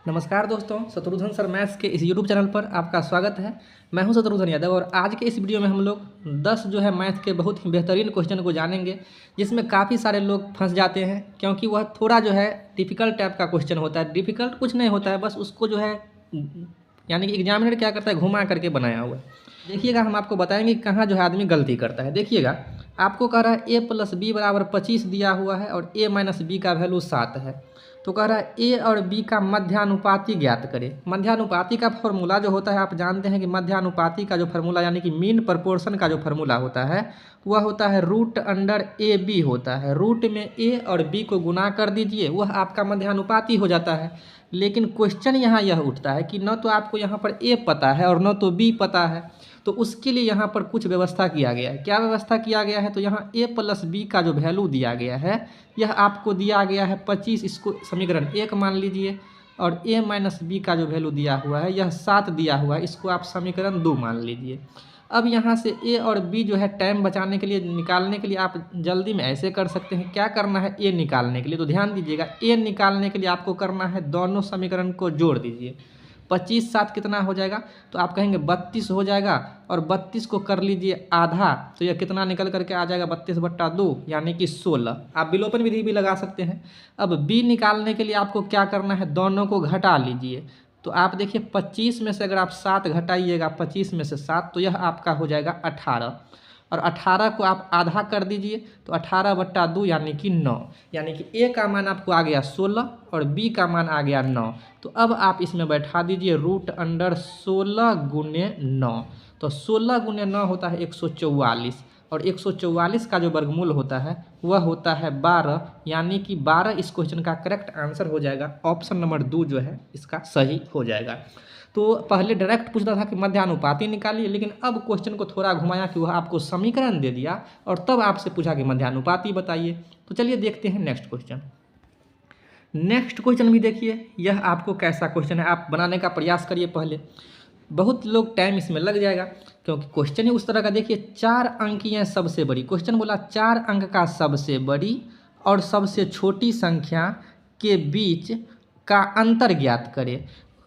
नमस्कार दोस्तों, Shatrughan sir maths के इस यूट्यूब चैनल पर आपका स्वागत है। मैं हूं शत्रुघ्न यादव और आज के इस वीडियो में हम लोग 10 जो है मैथ के बहुत ही बेहतरीन क्वेश्चन को जानेंगे, जिसमें काफ़ी सारे लोग फंस जाते हैं क्योंकि वह थोड़ा जो है डिफ़िकल्ट टाइप का क्वेश्चन होता है। डिफ़िकल्ट कुछ नहीं होता है, बस उसको जो है यानी कि एग्जामिनर क्या करता है, घुमा करके बनाया हुआ है। देखिएगा, हम आपको बताएंगे कहाँ जो है आदमी गलती करता है। देखिएगा, आपको कह रहा है ए प्लस बी बराबर 25 दिया हुआ है और ए माइनस बी का वैल्यू 7 है। तो कह रहा है ए और बी का मध्यानुपाती ज्ञात करें। मध्यानुपाती का फॉर्मूला जो होता है, आप जानते हैं कि मध्यानुपाती का जो फॉर्मूला यानी कि मीन प्रपोर्शन का जो फॉर्मूला होता है वह होता है रूट अंडर ए बी होता है। रूट में ए और बी को गुना कर दीजिए, वह आपका मध्यानुपाती हो जाता है। लेकिन क्वेश्चन यहाँ यह उठता है कि न तो आपको यहाँ पर ए पता है और न तो बी पता है, तो उसके लिए यहाँ पर कुछ व्यवस्था किया गया है। क्या व्यवस्था किया गया है? तो यहाँ ए प्लस बी का जो वैल्यू दिया गया है यह आपको दिया गया है 25, इसको समीकरण 1 मान लीजिए, और ए माइनस बी का जो वैल्यू दिया हुआ है यह 7 दिया हुआ है, इसको आप समीकरण 2 मान लीजिए। अब यहाँ से ए और बी जो है टाइम बचाने के लिए, निकालने के लिए आप जल्दी में ऐसे कर सकते हैं। क्या करना है ए निकालने के लिए? तो ध्यान दीजिएगा, ए निकालने के लिए आपको करना है दोनों समीकरण को जोड़ दीजिए। 25 7 कितना हो जाएगा? तो आप कहेंगे 32 हो जाएगा, और 32 को कर लीजिए आधा, तो यह कितना निकल करके आ जाएगा? 32/2 यानी कि 16। आप विलोपन विधि भी लगा सकते हैं। अब बी निकालने के लिए आपको क्या करना है? दोनों को घटा लीजिए। तो आप देखिए 25 में से अगर आप 7 घटाइएगा, 25 में से 7, तो यह आपका हो जाएगा 18, और 18 को आप आधा कर दीजिए तो 18/2 यानी कि 9। यानी कि ए का मान आपको आ गया 16 और बी का मान आ गया 9। तो अब आप इसमें बैठा दीजिए रूट अंडर 16 गुने 9। तो 16 गुने 9 होता है 144, और 144 का जो वर्गमूल होता है वह होता है 12, यानी कि 12 इस क्वेश्चन का करेक्ट आंसर हो जाएगा। ऑप्शन नंबर 2 जो है इसका सही हो जाएगा। तो पहले डायरेक्ट पूछता था कि मध्यानुपाती निकालिए, लेकिन अब क्वेश्चन को थोड़ा घुमाया कि वह आपको समीकरण दे दिया और तब आपसे पूछा कि मध्यानुपाती बताइए। तो चलिए देखते हैं नेक्स्ट क्वेश्चन। नेक्स्ट क्वेश्चन भी देखिए, यह आपको कैसा क्वेश्चन है आप बनाने का प्रयास करिए। पहले बहुत लोग टाइम इसमें लग जाएगा क्योंकि क्वेश्चन ही उस तरह का। देखिए 4 अंकीय सबसे बड़ी, क्वेश्चन बोला 4 अंक का सबसे बड़ी और सबसे छोटी संख्या के बीच का अंतर ज्ञात करें।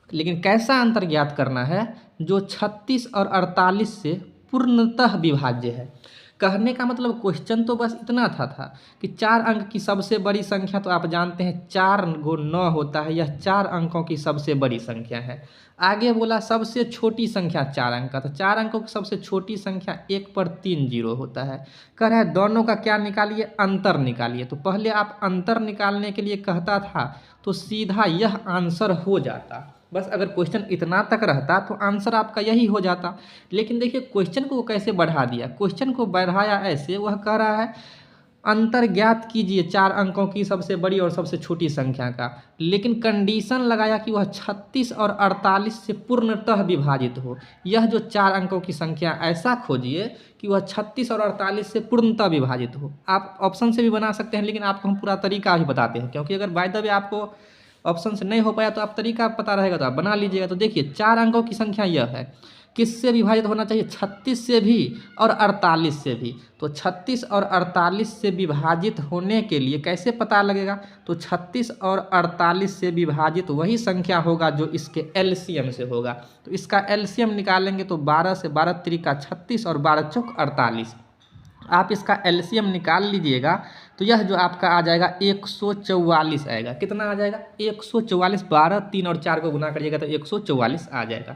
लेकिन कैसा अंतर ज्ञात करना है? जो 36 और 48 से पूर्णतः विभाज्य है। कहने का मतलब क्वेश्चन तो बस इतना था कि 4 अंक की सबसे बड़ी संख्या, तो आप जानते हैं 4 × 9 होता है, यह 4 अंकों की सबसे बड़ी संख्या है। आगे बोला सबसे छोटी संख्या 4 अंक का, तो 4 अंकों की सबसे छोटी संख्या 1 पर 3 जीरो होता है। कह रहा है दोनों का क्या निकालिए? अंतर निकालिए। तो पहले आप अंतर निकालने के लिए कहता था तो सीधा यह आंसर हो जाता। बस अगर क्वेश्चन इतना तक रहता तो आंसर आपका यही हो जाता। लेकिन देखिए क्वेश्चन को कैसे बढ़ा दिया। क्वेश्चन को बढ़ाया ऐसे, वह कह रहा है अंतर ज्ञात कीजिए 4 अंकों की सबसे बड़ी और सबसे छोटी संख्या का, लेकिन कंडीशन लगाया कि वह 36 और 48 से पूर्णतः विभाजित हो। यह जो 4 अंकों की संख्या ऐसा खोजिए कि वह 36 और 48 से पूर्णतः विभाजित हो। आप ऑप्शन से भी बना सकते हैं, लेकिन आपको हम पूरा तरीका ही बताते हैं, क्योंकि अगर बाय द वे आपको ऑप्शन से नहीं हो पाया तो आप तरीका पता रहेगा तो आप बना लीजिएगा। तो देखिए 4 अंकों की संख्या यह है, किससे विभाजित होना चाहिए? 36 से भी और 48 से भी। तो 36 और 48 से विभाजित होने के लिए कैसे पता लगेगा? तो 36 और 48 से विभाजित वही संख्या होगा जो इसके एलसीएम से होगा। तो इसका एलसीएम निकालेंगे तो 12 से 12 त्रिका 36 और 12 चौक 48। आप इसका एलसीएम निकाल लीजिएगा तो यह जो आपका आ जाएगा 144 आएगा। कितना आ जाएगा? 144। 12 3 और 4 को गुना करिएगा तो 144 आ जाएगा।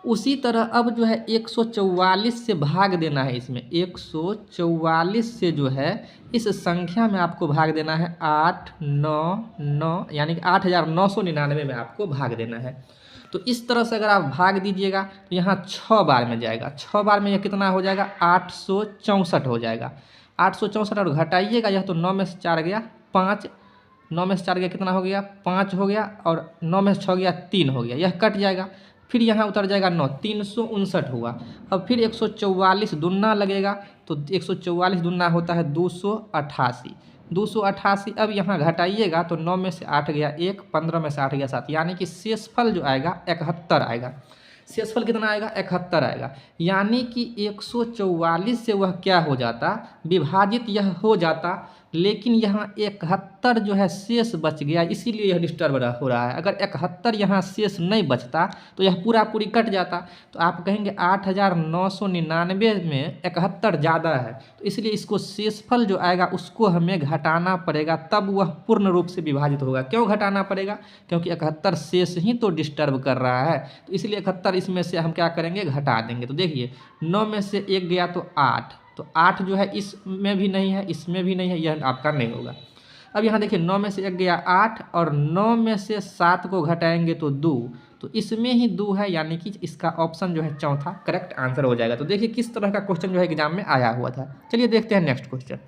उसी तरह अब जो है 144 से भाग देना है इसमें। 144 से जो है इस संख्या में आपको भाग देना है 899, यानी कि 8999 में आपको भाग देना है। तो इस तरह से अगर आप भाग दीजिएगा तो यहाँ 6 बार में जाएगा। 6 बार में यह कितना हो जाएगा? 864 हो जाएगा। 864 और घटाइएगा, यह तो 9 में से 4 गया 5, 9 में से 4 गया कितना हो गया? 5 हो गया, और 9 में से 6 गया 3 हो गया, यह कट जाएगा। फिर यहाँ उतर जाएगा 9, 359 हुआ। अब फिर 144 दुना लगेगा, तो 144 दुना होता है 288। 288 अब यहाँ घटाइएगा तो 9 में से 8 गया 1, 15 में से 8 गया 7, यानी कि शेषफल जो आएगा 71 आएगा। शेषफल कितना आएगा? 71 आएगा। यानी कि 144 से वह क्या हो जाता? विभाजित यह हो जाता, लेकिन यहाँ 71 जो है शेष बच गया, इसीलिए यह डिस्टर्ब हो रहा है। अगर 71 यहाँ शेष नहीं बचता तो यह पूरा पूरी कट जाता। तो आप कहेंगे 8999 में 71 ज़्यादा है, तो इसलिए इसको शेषफल जो आएगा उसको हमें घटाना पड़ेगा, तब वह पूर्ण रूप से विभाजित होगा। क्यों घटाना पड़ेगा? क्योंकि 71 शेष ही तो डिस्टर्ब कर रहा है, तो इसलिए 71 इसमें से हम क्या करेंगे, घटा देंगे। तो देखिए 9 में से 1 गया तो 8, तो 8 जो है इसमें भी नहीं है, इसमें भी नहीं है, यह आपका नहीं होगा। अब यहाँ देखिए 9 में से 1 गया 8 और 9 में से 7 को घटाएंगे तो 2, तो इसमें ही 2 है, यानी कि इसका ऑप्शन जो है चौथा करेक्ट आंसर हो जाएगा। तो देखिए किस तरह का क्वेश्चन जो है एग्जाम में आया हुआ था। चलिए देखते हैं नेक्स्ट क्वेश्चन।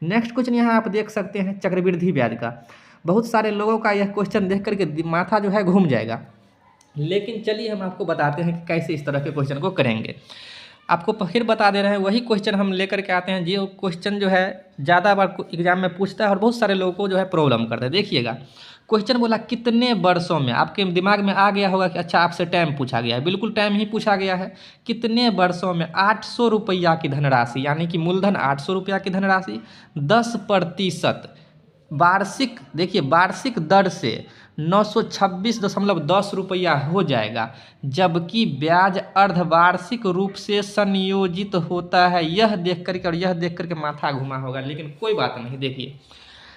नेक्स्ट क्वेश्चन यहाँ आप देख सकते हैं चक्रवृद्धि ब्याज का। बहुत सारे लोगों का यह क्वेश्चन देख करके माथा जो है घूम जाएगा, लेकिन चलिए हम आपको बताते हैं कि कैसे इस तरह के क्वेश्चन को करेंगे। आपको फिर बता दे रहे हैं, वही क्वेश्चन हम लेकर के आते हैं जो क्वेश्चन जो है ज़्यादा बार एग्जाम में पूछता है और बहुत सारे लोगों को जो है प्रॉब्लम करता है। देखिएगा क्वेश्चन बोला कितने वर्षों में, आपके दिमाग में आ गया होगा कि अच्छा आपसे टाइम पूछा गया है, बिल्कुल टाइम ही पूछा गया है। कितने वर्षों में 800 रुपया की धनराशि, यानी कि मूलधन 800 रुपया की धनराशि 10% वार्षिक, देखिए वार्षिक दर से 926.10 रुपया हो जाएगा, जबकि ब्याज अर्धवार्षिक रूप से संयोजित होता है। यह देख करके और यह देख करके माथा घुमा होगा, लेकिन कोई बात नहीं। देखिए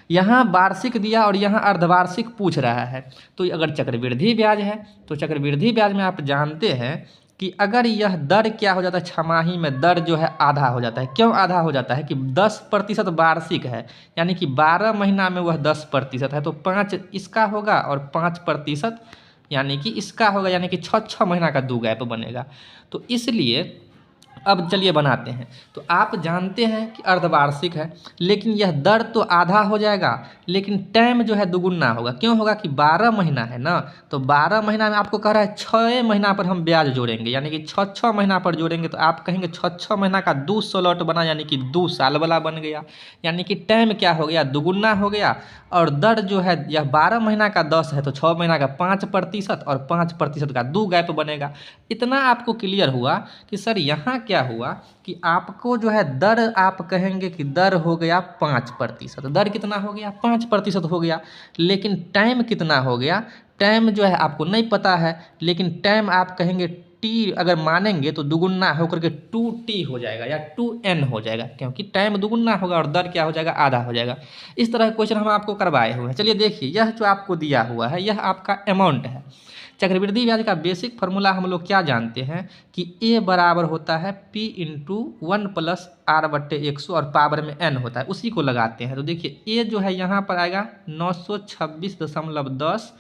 यहाँ वार्षिक दिया और यहाँ अर्धवार्षिक पूछ रहा है, तो अगर चक्रवृद्धि ब्याज है तो चक्रवृद्धि ब्याज में आप जानते हैं कि अगर यह दर क्या हो जाता है, छमाही में दर जो है आधा हो जाता है। क्यों आधा हो जाता है कि 10% वार्षिक है, यानी कि 12 महीना में वह 10% है, तो 5 इसका होगा और 5% यानी कि इसका होगा, यानी कि 6 महीना का 2 गैप बनेगा। तो इसलिए अब चलिए बनाते हैं। तो आप जानते हैं कि अर्धवार्षिक है, लेकिन यह दर तो आधा हो जाएगा, लेकिन टाइम जो है दुगुना होगा। क्यों होगा कि 12 महीना है ना, तो 12 महीना में आपको कह रहा है 6 महीना पर हम ब्याज जोड़ेंगे, यानी कि 6 महीना पर जोड़ेंगे। तो आप कहेंगे 6 महीना का 2 स्लॉट बना, यानी कि 2 साल वाला बन गया, यानी कि टाइम क्या हो गया, दुगुना हो गया। और दर जो है यह 12 महीना का 10 है, तो 6 महीना का 5% और 5% का 2 गैप बनेगा। इतना आपको क्लियर हुआ कि सर यहाँ क्या हुआ कि आपको जो है दर, आप कहेंगे कि दर हो गया 5%, दर कितना हो गया 5% हो गया, लेकिन टाइम कितना हो गया, टाइम जो है आपको नहीं पता है, लेकिन टाइम आप कहेंगे टी अगर मानेंगे तो दुगुना होकर के 2t हो जाएगा या 2n हो जाएगा, क्योंकि टाइम दुगुना होगा और दर क्या हो जाएगा, आधा हो जाएगा। इस तरह के क्वेश्चन हम आपको करवाए हुए हैं। चलिए देखिए यह जो आपको दिया हुआ है यह आपका अमाउंट है। चक्रवृद्धि ब्याज का बेसिक फार्मूला हम लोग क्या जानते हैं कि a बराबर होता है p इंटू 1 प्लस r/100 और पावर में n होता है, उसी को लगाते हैं। तो देखिए a जो है यहाँ पर आएगा 926.10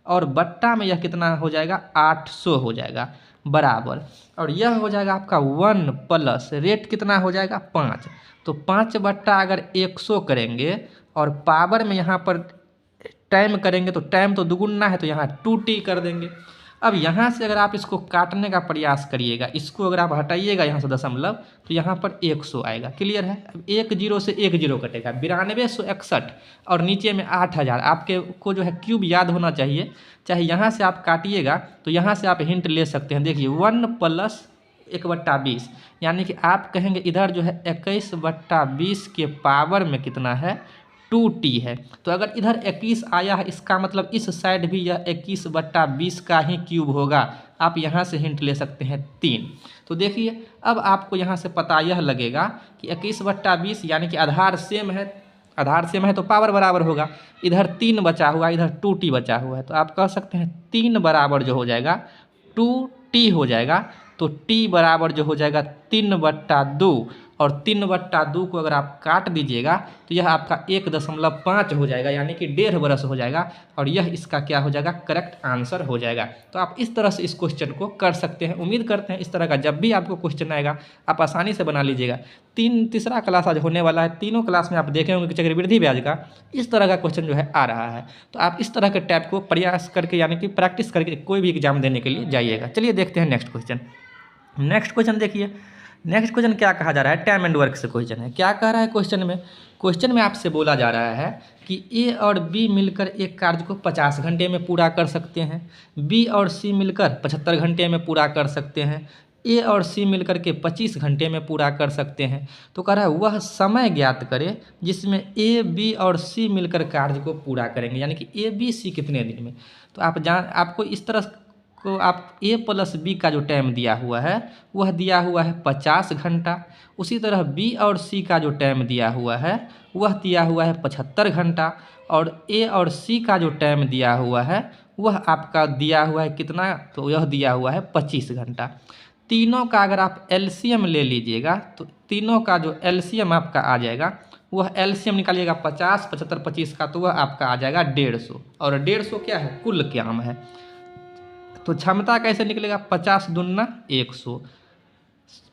और बट्टा में यह कितना हो जाएगा 800 हो जाएगा बराबर, और यह हो जाएगा आपका 1 प्लस रेट कितना हो जाएगा 5, तो 5 बट्टा अगर 100 करेंगे और पावर में यहाँ पर टाइम करेंगे तो टाइम तो दुगुना है, तो यहाँ 2t कर देंगे। अब यहाँ से अगर आप इसको काटने का प्रयास करिएगा, इसको अगर आप हटाइएगा यहाँ से दशमलव, तो यहाँ पर 100 आएगा। क्लियर है? अब 1 0 से 1 0 कटेगा, 9261 और नीचे में 8000। आपके को जो है क्यूब याद होना चाहिए, चाहे यहाँ से आप काटिएगा तो यहाँ से आप हिंट ले सकते हैं। देखिए 1 प्लस 1/20, यानी कि आप कहेंगे इधर जो है 21/20 के पावर में कितना है 2t है। तो अगर इधर 21 आया है, इसका मतलब इस साइड भी यह 21/20 का ही क्यूब होगा। आप यहाँ से हिंट ले सकते हैं 3। तो देखिए अब आपको यहाँ से पता यह लगेगा कि 21/20 यानी कि आधार सेम है, आधार सेम है तो पावर बराबर होगा। इधर 3 बचा हुआ, इधर 2t बचा हुआ है, तो आप कह सकते हैं 3 बराबर जो हो जाएगा 2t हो जाएगा। तो t बराबर जो हो जाएगा 3/2, और 3/2 को अगर आप काट दीजिएगा तो यह आपका 1.5 हो जाएगा, यानी कि 1.5 बरस हो जाएगा, और यह इसका क्या हो जाएगा करेक्ट आंसर हो जाएगा। तो आप इस तरह से इस क्वेश्चन को कर सकते हैं। उम्मीद करते हैं इस तरह का जब भी आपको क्वेश्चन आएगा आप आसानी से बना लीजिएगा। तीसरा क्लास आज होने वाला है, तीनों क्लास में आप देखे होंगे कि चक्रवृद्धि ब्याज का इस तरह का क्वेश्चन जो है आ रहा है। तो आप इस तरह के टाइप को प्रयास करके यानी कि प्रैक्टिस करके कोई भी एग्जाम देने के लिए जाइएगा। चलिए देखते हैं नेक्स्ट क्वेश्चन। नेक्स्ट क्वेश्चन देखिए, नेक्स्ट क्वेश्चन क्या कहा जा रहा है, टाइम एंड वर्क से क्वेश्चन है। क्या कह रहा है क्वेश्चन में आपसे बोला जा रहा है कि ए और बी मिलकर एक कार्य को 50 घंटे में पूरा कर सकते हैं, बी और सी मिलकर 75 घंटे में पूरा कर सकते हैं, ए और सी मिलकर के 25 घंटे में पूरा कर सकते हैं। तो कह रहा है वह समय ज्ञात करें जिसमें ए बी और सी मिलकर कार्य को पूरा करेंगे, यानी कि ए बी सी कितने दिन में। तो आपको इस तरह को आप ए प्लस बी का जो टाइम दिया हुआ है वह दिया हुआ है 50 घंटा। उसी तरह बी और सी का जो टाइम दिया हुआ है वह दिया हुआ है 75 घंटा। और ए और सी का जो टाइम दिया हुआ है वह आपका दिया हुआ है कितना, तो यह दिया हुआ है 25 घंटा। तीनों का अगर आप एलसीएम ले लीजिएगा तो तीनों का जो एलसीएम आपका आ जाएगा वह एलसीएम निकालिएगा 50, 75, 25 का, तो वह आपका आ जाएगा 150। और 150 क्या है, कुल काम है। तो क्षमता कैसे निकलेगा, 50 दूना 100,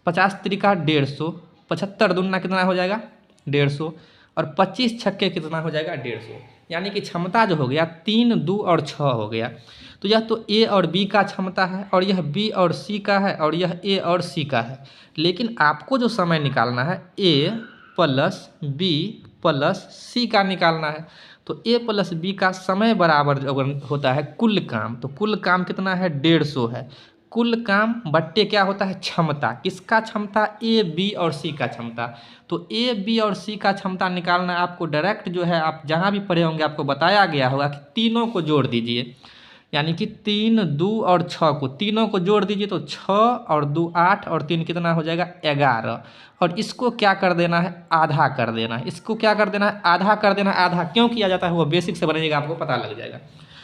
50 त्रिका 150, 75 दूना कितना हो जाएगा 150, और 25 छक्के कितना हो जाएगा 150। यानी कि क्षमता जो हो गया 3, 2 और 6 हो गया। तो यह तो ए और बी का क्षमता है, और यह बी और सी का है, और यह ए और सी का है। लेकिन आपको जो समय निकालना है ए प्लस बी प्लस सी का निकालना है। तो ए प्लस बी का समय बराबर अगर होता है कुल काम, तो कुल काम कितना है 150 है। कुल काम बट्टे क्या होता है क्षमता, किसका क्षमता, ए बी और सी का क्षमता। तो ए बी और सी का क्षमता निकालना आपको डायरेक्ट जो है, आप जहाँ भी पढ़े होंगे आपको बताया गया होगा कि तीनों को जोड़ दीजिए, यानी कि 3, 2 और 6 को तीनों को जोड़ दीजिए तो 6 और 2 8 और 3 कितना हो जाएगा 11। और इसको क्या कर देना है, आधा कर देना है। इसको क्या कर देना है, आधा कर देना है। आधा क्यों किया जाता है वो बेसिक से बनेगा, आपको पता लग जाएगा।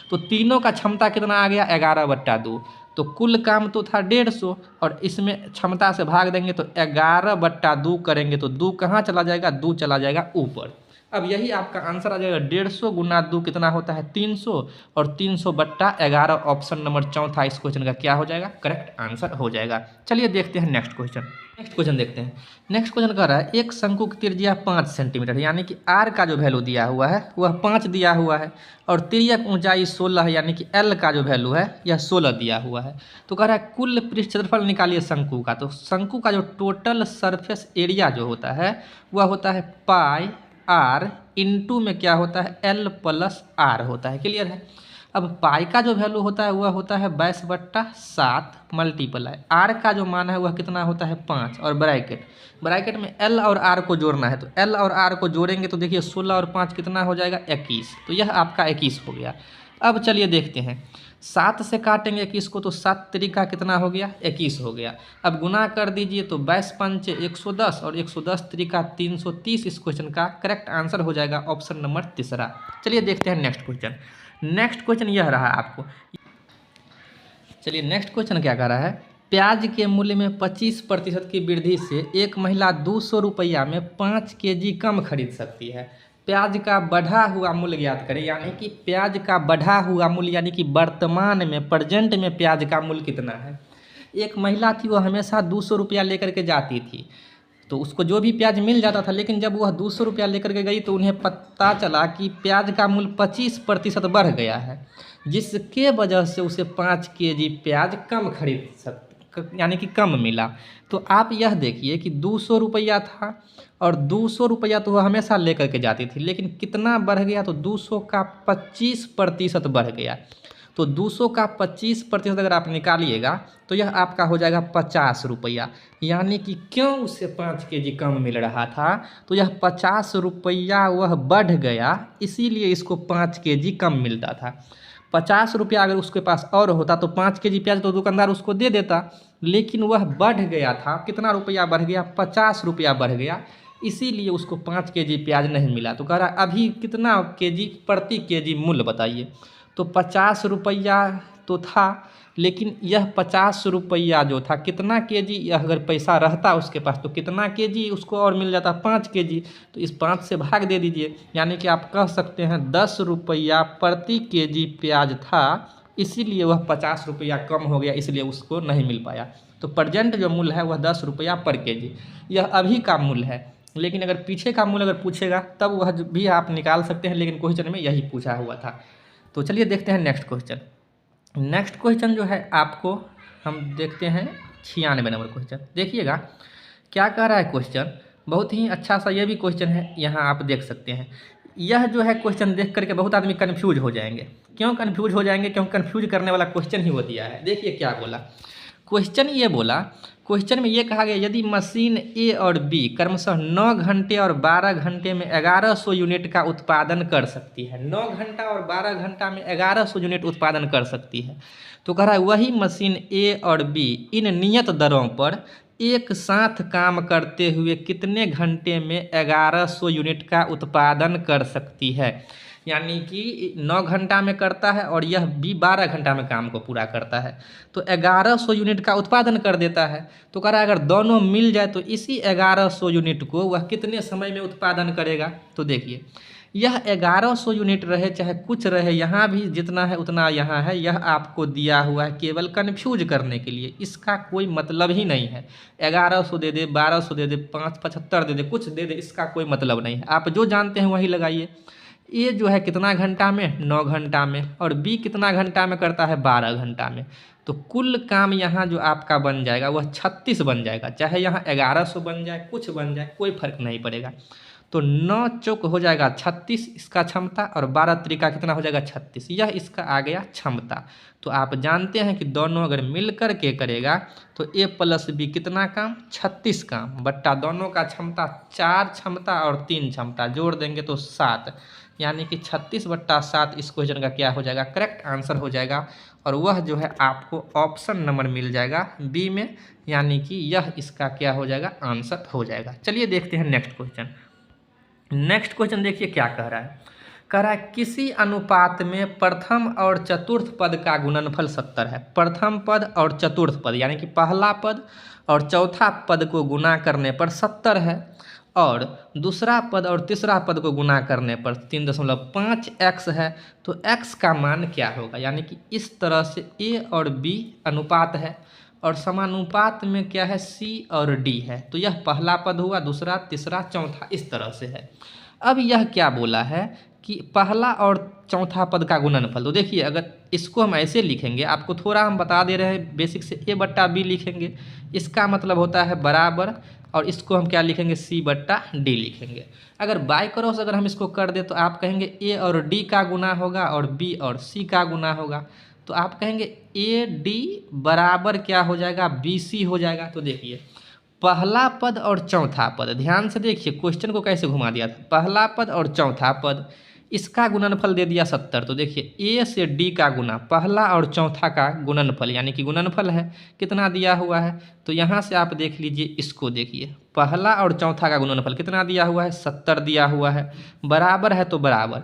तो तीनों का क्षमता कितना आ गया 11/2। तो कुल काम तो था 150, और इसमें क्षमता से भाग देंगे तो 11/2 करेंगे तो 2 कहाँ चला जाएगा, 2 चला जाएगा ऊपर। अब यही आपका आंसर आ जाएगा 150 गुना 2 कितना होता है 300, और 300/11 ऑप्शन नंबर चौथा इस क्वेश्चन का क्या हो जाएगा, करेक्ट आंसर हो जाएगा। चलिए देखते हैं नेक्स्ट क्वेश्चन देखते हैं। नेक्स्ट क्वेश्चन कह रहा है एक शंकु की त्रिज्या 5 सेंटीमीटर, यानी कि आर का जो वैल्यू दिया हुआ है वह 5 दिया हुआ है, और तिर्यक ऊंचाई 16 है, यानी कि एल का जो वैल्यू है यह 16 दिया हुआ है। तो कह रहा है कुल पृष्ठ क्षेत्रफल निकालिए शंकु का। तो शंकु का जो टोटल सरफेस एरिया जो होता है वह होता है पाई आर इंटू में क्या होता है एल प्लस आर होता है। क्लियर है। अब पाई का जो वैल्यू होता है वह होता है 22/7 मल्टीप्लाई आर का जो मान है वह कितना होता है 5, और ब्रैकेट में एल और आर को जोड़ना है। तो एल और आर को जोड़ेंगे तो देखिए 16 और 5 कितना हो जाएगा 21। तो यह आपका 21 हो गया। अब चलिए देखते हैं 7 से काटेंगे 21 को तो 7 तरीका कितना हो गया 21 हो गया। अब गुना कर दीजिए तो 22 पंचे 110 और 110 तरीका 330 इस क्वेश्चन का करेक्ट आंसर हो जाएगा ऑप्शन नंबर तीसरा। चलिए देखते हैं नेक्स्ट क्वेश्चन यह रहा आपको। चलिए नेक्स्ट क्वेश्चन क्या कर रहा है, प्याज के मूल्य में 25% की वृद्धि से एक महिला 200 रुपया में 5 kg कम खरीद सकती है। प्याज का बढ़ा हुआ मूल्य ज्ञात करें, यानी कि प्याज का बढ़ा हुआ मूल्य, यानी कि वर्तमान में प्रेजेंट में प्याज का मूल्य कितना है। एक महिला थी वो हमेशा 200 रुपया लेकर के जाती थी, तो उसको जो भी प्याज मिल जाता था, लेकिन जब वह 200 रुपया लेकर के गई तो उन्हें पता चला कि प्याज का मूल्य 25% बढ़ गया है, जिसके वजह से उसे 5 kg प्याज कम खरीद यानी कि कम मिला। तो आप यह देखिए कि 200 रुपया था, और 200 रुपया तो वह हमेशा लेकर के जाती थी, लेकिन कितना बढ़ गया, तो 200 का 25% बढ़ गया। तो 200 का 25% अगर आप निकालिएगा तो यह आपका हो जाएगा 50 रुपया। यानी कि क्यों उससे 5 kg कम मिल रहा था, तो यह 50 रुपया वह बढ़ गया, इसीलिए इसको 5 kg कम मिलता था। 50 रुपया अगर उसके पास और होता तो 5 kg प्याज तो दुकानदार उसको दे देता, लेकिन वह बढ़ गया था। कितना रुपया बढ़ गया, 50 रुपया बढ़ गया, इसीलिए उसको 5 kg प्याज नहीं मिला। तो कह रहा अभी कितना केजी प्रति केजी मूल्य बताइए। तो 50 रुपया तो था, लेकिन यह 50 रुपया जो था कितना केजी, अगर पैसा रहता उसके पास तो कितना केजी उसको और मिल जाता 5 kg। तो इस 5 से भाग दे दीजिए, यानी कि आप कह सकते हैं 10 रुपया प्रति केजी प्याज था, इसीलिए वह 50 रुपया कम हो गया, इसलिए उसको नहीं मिल पाया। तो प्रेजेंट जो मूल्य है वह 10 रुपया पर केजी, यह अभी का मूल्य है। लेकिन अगर पीछे का मूल्य अगर पूछेगा तब वह भी आप निकाल सकते हैं, लेकिन क्वेश्चन में यही पूछा हुआ था। तो चलिए देखते हैं नेक्स्ट क्वेश्चन जो है आपको हम देखते हैं 96 नंबर क्वेश्चन। देखिएगा क्या कह रहा है क्वेश्चन, बहुत ही अच्छा सा ये भी क्वेश्चन है, यहाँ आप देख सकते हैं। यह जो है क्वेश्चन देख करके बहुत आदमी कन्फ्यूज हो जाएंगे। क्यों कन्फ्यूज हो जाएंगे, क्योंकि कन्फ्यूज करने वाला क्वेश्चन ही वो दिया है। देखिए क्या बोला क्वेश्चन, ये बोला क्वेश्चन में ये कहा गया यदि मशीन ए और बी क्रमशः 9 घंटे और 12 घंटे में 1100 यूनिट का उत्पादन कर सकती है, 9 घंटा और 12 घंटा में 1100 यूनिट उत्पादन कर सकती है, तो कह रहा है वही मशीन ए और बी इन नियत दरों पर एक साथ काम करते हुए कितने घंटे में 1100 यूनिट का उत्पादन कर सकती है। यानी कि 9 घंटा में करता है और यह भी 12 घंटा में काम को पूरा करता है, तो 1100 यूनिट का उत्पादन कर देता है। तो कह रहा है अगर दोनों मिल जाए तो इसी 1100 यूनिट को वह कितने समय में उत्पादन करेगा। तो देखिए यह 1100 यूनिट रहे चाहे कुछ रहे, यहाँ भी जितना है उतना यहाँ है, यह आपको दिया हुआ है केवल कन्फ्यूज करने के लिए, इसका कोई मतलब ही नहीं है। 1100 दे दे, 1200 दे दे, 575 दे दे, कुछ दे दे, इसका कोई मतलब नहीं है। आप जो जानते हैं वही लगाइए। ए जो है कितना घंटा में, 9 घंटा में, और बी कितना घंटा में करता है, 12 घंटा में। तो कुल काम यहाँ जो आपका बन जाएगा वह 36 बन जाएगा, चाहे यहाँ 1100 बन जाए, कुछ बन जाए, कोई फर्क नहीं पड़ेगा। तो 9 चौक हो जाएगा 36 इसका क्षमता, और 12 त्रिका कितना हो जाएगा 36, यह इसका आ गया क्षमता। तो आप जानते हैं कि दोनों अगर मिल कर के करेगा तो ए प्लस बी कितना काम, 36 काम, बट्टा दोनों का क्षमता 4 क्षमता और 3 क्षमता, जोड़ देंगे तो 7, यानी कि 36/7 इस क्वेश्चन का क्या हो जाएगा, करेक्ट आंसर हो जाएगा। और वह जो है आपको ऑप्शन नंबर मिल जाएगा बी में, यानी कि यह इसका क्या हो जाएगा, आंसर हो जाएगा। चलिए देखते हैं नेक्स्ट क्वेश्चन। नेक्स्ट क्वेश्चन देखिए क्या कह रहा है। कह रहा है किसी अनुपात में प्रथम और चतुर्थ पद का गुणनफल 70 है। प्रथम पद और चतुर्थ पद यानी कि पहला पद और चौथा पद को गुना करने पर 70 है, और दूसरा पद और तीसरा पद को गुना करने पर 3.5x है। तो x का मान क्या होगा, यानी कि इस तरह से a और b अनुपात है और समानुपात में क्या है, c और d है। तो यह पहला पद हुआ, दूसरा, तीसरा, चौथा, इस तरह से है। अब यह क्या बोला है कि पहला और चौथा पद का गुणनफल। तो देखिए अगर इसको हम ऐसे लिखेंगे, आपको थोड़ा हम बता दे रहे हैं बेसिक से, a/b लिखेंगे, इसका मतलब होता है बराबर, और इसको हम क्या लिखेंगे, c/d लिखेंगे। अगर बाय क्रॉस अगर हम इसको कर दें तो आप कहेंगे a और d का गुना होगा और b और c का गुना होगा, तो आप कहेंगे AD बराबर क्या हो जाएगा, BC हो जाएगा। तो देखिए पहला पद और चौथा पद, ध्यान से देखिए क्वेश्चन को कैसे घुमा दिया था। पहला पद और चौथा पद, इसका गुणनफल दे दिया 70। तो देखिए A से D का गुना, पहला और चौथा का गुणनफल, यानी कि गुणनफल है कितना दिया हुआ है। तो यहाँ से आप देख लीजिए, इसको देखिए पहला और चौथा का गुणनफल कितना दिया हुआ है, 70 दिया हुआ है, बराबर है तो बराबर।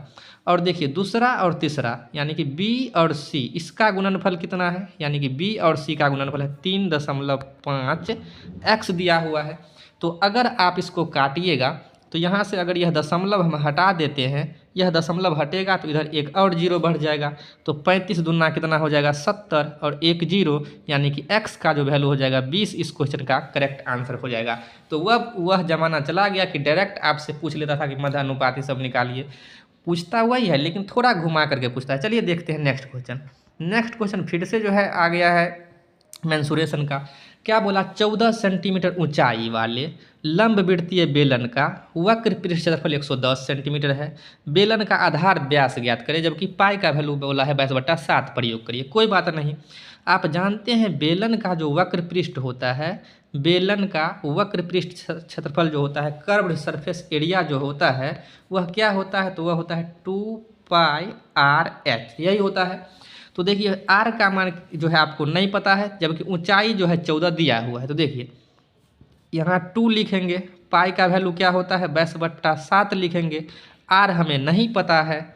और देखिए दूसरा और तीसरा यानी कि B और C, इसका गुणनफल कितना है, यानी कि B और C का गुणनफल है 3.5x दिया हुआ है। तो अगर आप इसको काटिएगा तो यहाँ से अगर यह दशमलव हम हटा देते हैं, यह दशमलव हटेगा तो इधर एक और जीरो बढ़ जाएगा, तो 35 दूना कितना हो जाएगा 70, और एक जीरो यानी कि x का जो वैल्यू हो जाएगा 20, इस क्वेश्चन का करेक्ट आंसर हो जाएगा। तो वह जमाना चला गया कि डायरेक्ट आपसे पूछ लेता था कि मध्य अनुपात ही सब निकालिए, पूछता हुआ ही है लेकिन थोड़ा घुमा करके पूछता है। चलिए देखते हैं नेक्स्ट क्वेश्चन। नेक्स्ट क्वेश्चन फिर से जो है आ गया है मेंसुरेशन का। क्या बोला, 14 सेंटीमीटर ऊंचाई वाले लंबवृत्तीय बेलन का वक्र पृष्ठ क्षेत्रफल 110 सेंटीमीटर है। बेलन का आधार व्यास ज्ञात करें, जबकि पाई का वैल्यू बोला है 22/7 प्रयोग करिए। कोई बात नहीं, आप जानते हैं बेलन का जो वक्र पृष्ठ होता है, बेलन का वक्र पृष्ठ क्षेत्रफल जो होता है, कर्व्ड सरफेस एरिया जो होता है, वह क्या होता है, तो वह होता है 2πr/h, यही होता है। तो देखिए r का मान जो है आपको नहीं पता है, जबकि ऊंचाई जो है 14 दिया हुआ है। तो देखिए यहाँ 2 लिखेंगे, पाई का वैल्यू क्या होता है 22/7 लिखेंगे, r हमें नहीं पता है,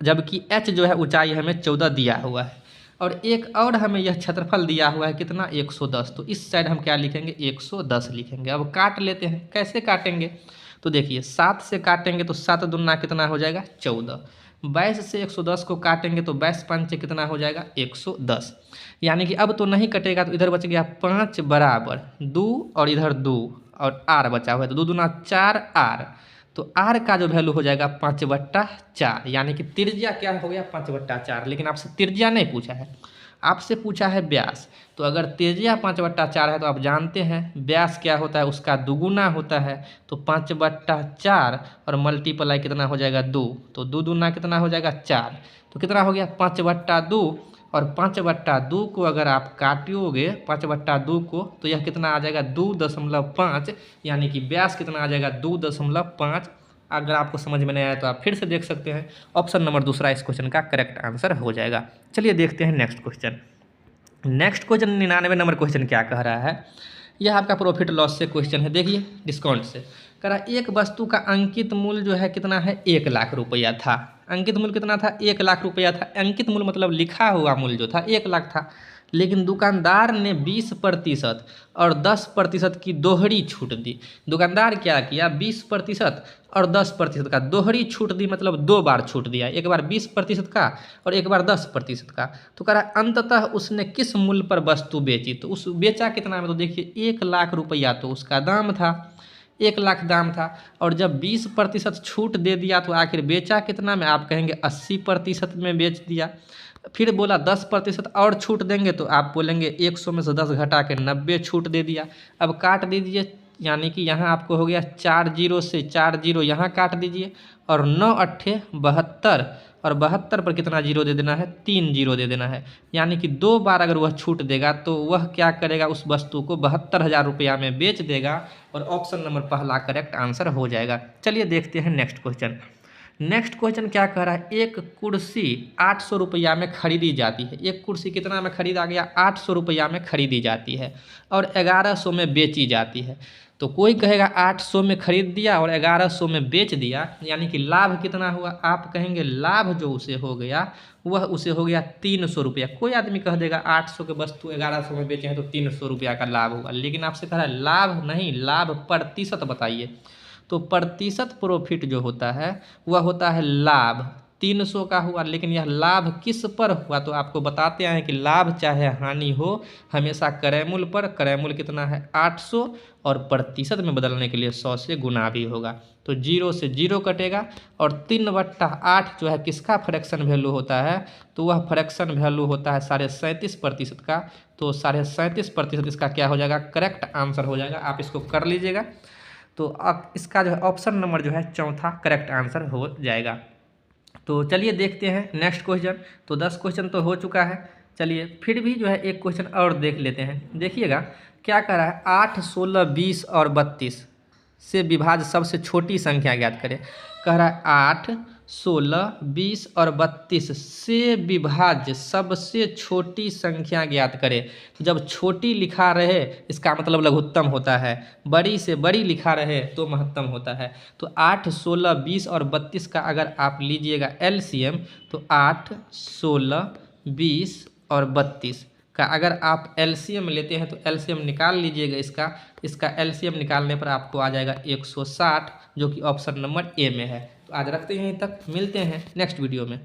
जबकि h जो है ऊंचाई हमें 14 दिया हुआ है, और एक और हमें यह क्षेत्रफल दिया हुआ है कितना 110। तो इस साइड हम क्या लिखेंगे 110 लिखेंगे। अब काट लेते हैं, कैसे काटेंगे, तो देखिए 7 से काटेंगे तो 7 दूना कितना हो जाएगा 14, 22 से 110 को काटेंगे तो 22 पंचे कितना हो जाएगा 110, यानी कि अब तो नहीं कटेगा, तो इधर बच गया 5 बराबर 2 और इधर 2 और r बचा हुआ है, तो 2 दूना 4r। तो r का जो वैल्यू हो जाएगा 5/4, यानी कि त्रिज्या क्या हो गया 5/4। लेकिन आपसे त्रिज्या नहीं पूछा है, आपसे पूछा है व्यास। तो अगर त्रिज्या 5/4 है तो आप जानते हैं व्यास क्या होता है, उसका दुगुना होता है। तो 5/4 और मल्टीप्लाई कितना हो जाएगा 2, तो 2 दूना कितना हो जाएगा 4, तो कितना हो गया 5/2 और 5/2 को अगर आप काटोगे 5/2 को, तो यह कितना आ जाएगा 2.5, यानी कि व्यास कितना आ जाएगा 2.5। अगर आपको समझ में नहीं आया तो आप फिर से देख सकते हैं। ऑप्शन नंबर दूसरा इस क्वेश्चन का करेक्ट आंसर हो जाएगा। चलिए देखते हैं next question. Next question 99 number question क्या कह रहा है। यह आपका प्रॉफिट लॉस से क्वेश्चन है। देखिए डिस्काउंट से कह रहा है एक वस्तु का अंकित मूल्य जो है कितना है 1 लाख रुपया था। अंकित मूल्य कितना था 1 लाख रुपया था। अंकित मूल्य मतलब लिखा हुआ मूल्य जो था 1 लाख था, लेकिन दुकानदार ने 20% और 10% की दोहरी छूट दी। दुकानदार क्या किया 20% और 10% का दोहरी छूट दी, मतलब 2 बार छूट दिया, एक बार 20% का और एक बार 10% का। तो कह रहा अंततः उसने किस मूल्य पर वस्तु बेची। तो उस बेचा कितना में, तो देखिए 1 लाख रुपया तो उसका दाम था, 1 लाख दाम था, और जब 20% छूट दे दिया तो आखिर बेचा कितना में, आप कहेंगे 80% में बेच दिया। फिर बोला 10% और छूट देंगे, तो आप बोलेंगे 100 में से 10 घटा के 90 छूट दे दिया। अब काट दीजिए, यानी कि यहाँ आपको हो गया 4 जीरो से 4 जीरो यहाँ काट दीजिए, और 9 अट्ठे 72, और 72 पर कितना जीरो दे देना है 3 जीरो दे देना है। यानी कि 2 बार अगर वह छूट देगा तो वह क्या करेगा, उस वस्तु को 72,000 रुपया में बेच देगा, और ऑप्शन नंबर पहला करेक्ट आंसर हो जाएगा। चलिए देखते हैं नेक्स्ट क्वेश्चन। नेक्स्ट क्वेश्चन क्या कह रहा है, एक कुर्सी 800 रुपया में खरीदी जाती है। एक कुर्सी कितना में खरीदा गया 800 रुपया में खरीदी जाती है और 1100 में बेची जाती है। तो कोई कहेगा 800 में खरीद दिया और 1100 में बेच दिया, यानी कि लाभ कितना हुआ, आप कहेंगे लाभ जो उसे हो गया वह उसे हो गया 300 रुपया। कोई आदमी कह देगा 800 के वस्तु 1100 में बेचे हैं तो 300 रुपया का लाभ हुआ, लेकिन आपसे कह रहा है लाभ नहीं, लाभ प्रतिशत बताइए। तो प्रतिशत प्रॉफिट जो होता है वह होता है लाभ, 300 का हुआ, लेकिन यह लाभ किस पर हुआ, तो आपको बताते हैं कि लाभ चाहे हानि हो हमेशा क्रय मूल्य पर। क्रय मूल्य कितना है 800, और प्रतिशत में बदलने के लिए 100 से गुना भी होगा, तो 0 से 0 कटेगा, और 3/8 जो है किसका फ्रैक्शन वैल्यू होता है, तो वह फ्रैक्शन वैल्यू होता है 37.5% का। तो 37.5% इसका क्या हो जाएगा, करेक्ट आंसर हो जाएगा। आप इसको कर लीजिएगा, तो अब इसका जो है ऑप्शन नंबर जो है चौथा करेक्ट आंसर हो जाएगा। तो चलिए देखते हैं नेक्स्ट क्वेश्चन। तो 10 क्वेश्चन तो हो चुका है, चलिए फिर भी जो है एक क्वेश्चन और देख लेते हैं। देखिएगा क्या कह रहा है, 8, 16, 20 और 32 से विभाज्य सबसे छोटी संख्या ज्ञात करें। कह रहा है 8, 16, 20 और 32 से विभाज्य सबसे छोटी संख्या ज्ञात करें। तो जब छोटी लिखा रहे इसका मतलब लघुत्तम होता है, बड़ी से बड़ी लिखा रहे तो महत्तम होता है। तो 8, 16, 20 और 32 का अगर आप लीजिएगा एलसीएम, तो 8, 16, 20 और 32 का अगर आप एलसीएम लेते हैं तो एलसीएम निकाल लीजिएगा। इसका एलसीएम निकालने पर आपको आ जाएगा 160, जो कि ऑप्शन नंबर ए में है। तो आज रखते हैं यहीं तक, मिलते हैं नेक्स्ट वीडियो में।